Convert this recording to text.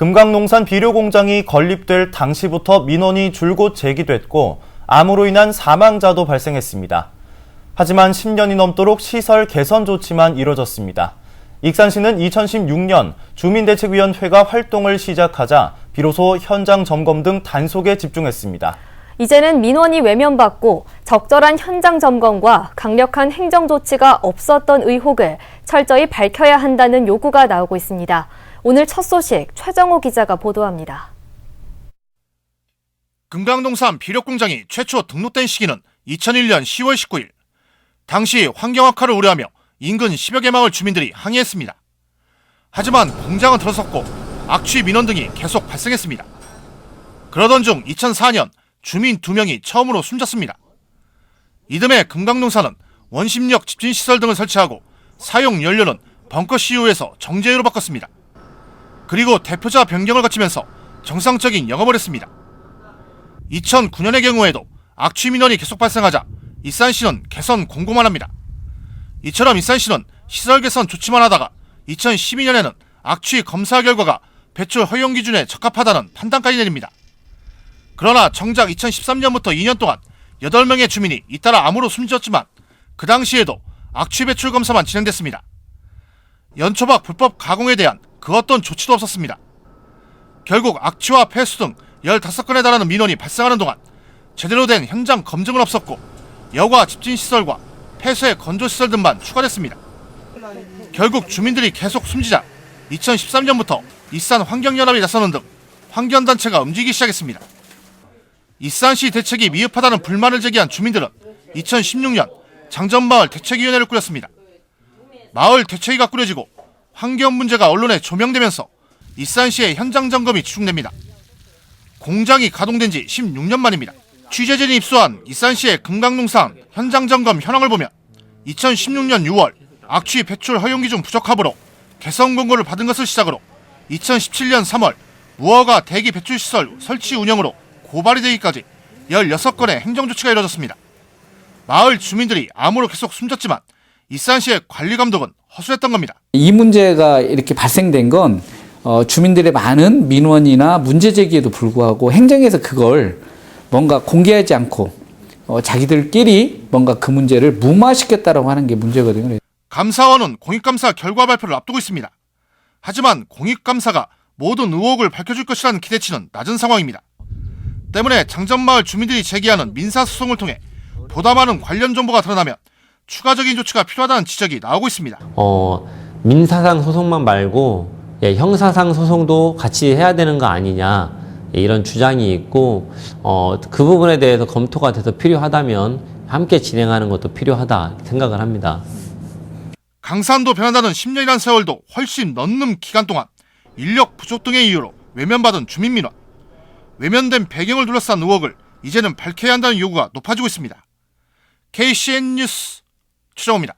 금강농산 비료공장이 건립될 당시부터 민원이 줄곧 제기됐고 암으로 인한 사망자도 발생했습니다. 하지만 10년이 넘도록 시설 개선 조치만 이뤄졌습니다. 익산시는 2016년 주민대책위원회가 활동을 시작하자 비로소 현장 점검 등 단속에 집중했습니다. 이제는 민원이 외면받고 적절한 현장 점검과 강력한 행정 조치가 없었던 의혹을 철저히 밝혀야 한다는 요구가 나오고 있습니다. 오늘 첫 소식 최정호 기자가 보도합니다. 금강농산 비료공장이 최초 등록된 시기는 2001년 10월 19일. 당시 환경악화를 우려하며 인근 10여 개 마을 주민들이 항의했습니다. 하지만 공장은 들어섰고 악취 민원 등이 계속 발생했습니다. 그러던 중 2004년 주민 2명이 처음으로 숨졌습니다. 이듬해 금강농산은 원심력 집진시설 등을 설치하고 사용 연료는 벙커 CU에서 정제유로 바꿨습니다. 그리고 대표자 변경을 거치면서 정상적인 영업을 했습니다. 2009년의 경우에도 악취 민원이 계속 발생하자 익산시는 개선 공고만 합니다. 이처럼 익산시는 시설 개선 조치만 하다가 2012년에는 악취 검사 결과가 배출 허용 기준에 적합하다는 판단까지 내립니다. 그러나 정작 2013년부터 2년 동안 8명의 주민이 잇따라 암으로 숨졌지만 그 당시에도 악취 배출 검사만 진행됐습니다. 연초박 불법 가공에 대한 그 어떤 조치도 없었습니다. 결국 악취와 폐수 등 15건에 달하는 민원이 발생하는 동안 제대로 된 현장 검증은 없었고 여과 집진시설과 폐수의 건조시설 등만 추가됐습니다. 결국 주민들이 계속 숨지자 2013년부터 익산 환경연합이 나서는 등 환경단체가 움직이기 시작했습니다. 익산시 대책이 미흡하다는 불만을 제기한 주민들은 2016년 장전마을 대책위원회를 꾸렸습니다. 마을 대책위가 꾸려지고 환경 문제가 언론에 조명되면서 익산시의 현장 점검이 집중됩니다. 공장이 가동된 지 16년 만입니다. 취재진이 입수한 익산시의 금강농산 현장 점검 현황을 보면 2016년 6월 악취 배출 허용 기준 부적합으로 개선 공고를 받은 것을 시작으로 2017년 3월 무허가 대기 배출시설 설치 운영으로 고발이 되기까지 16건의 행정조치가 이뤄졌습니다. 마을 주민들이 암으로 계속 숨졌지만 익산시의 관리 감독은 허술했던 겁니다. 이 문제가 이렇게 발생된 건 주민들의 많은 민원이나 문제 제기에도 불구하고 행정에서 그걸 뭔가 공개하지 않고 자기들끼리 뭔가 그 문제를 무마시켰다라고 하는 게 문제거든요. 감사원은 공익감사 결과 발표를 앞두고 있습니다. 하지만 공익감사가 모든 의혹을 밝혀줄 것이라는 기대치는 낮은 상황입니다. 때문에 장전마을 주민들이 제기하는 민사소송을 통해 보다 많은 관련 정보가 드러나면 추가적인 조치가 필요하다는 지적이 나오고 있습니다. 민사상 소송만 말고 형사상 소송도 같이 해야 되는 거 아니냐 이런 주장이 있고 그 부분에 대해서 검토가 돼서 필요하다면 함께 진행하는 것도 필요하다 생각을 합니다. 강산도 변한다는 10년이란 세월도 훨씬 넘는 기간 동안 인력 부족 등의 이유로 외면받은 주민 민원. 외면된 배경을 둘러싼 의혹을 이제는 밝혀야 한다는 요구가 높아지고 있습니다. KCN 뉴스 최정호입니다.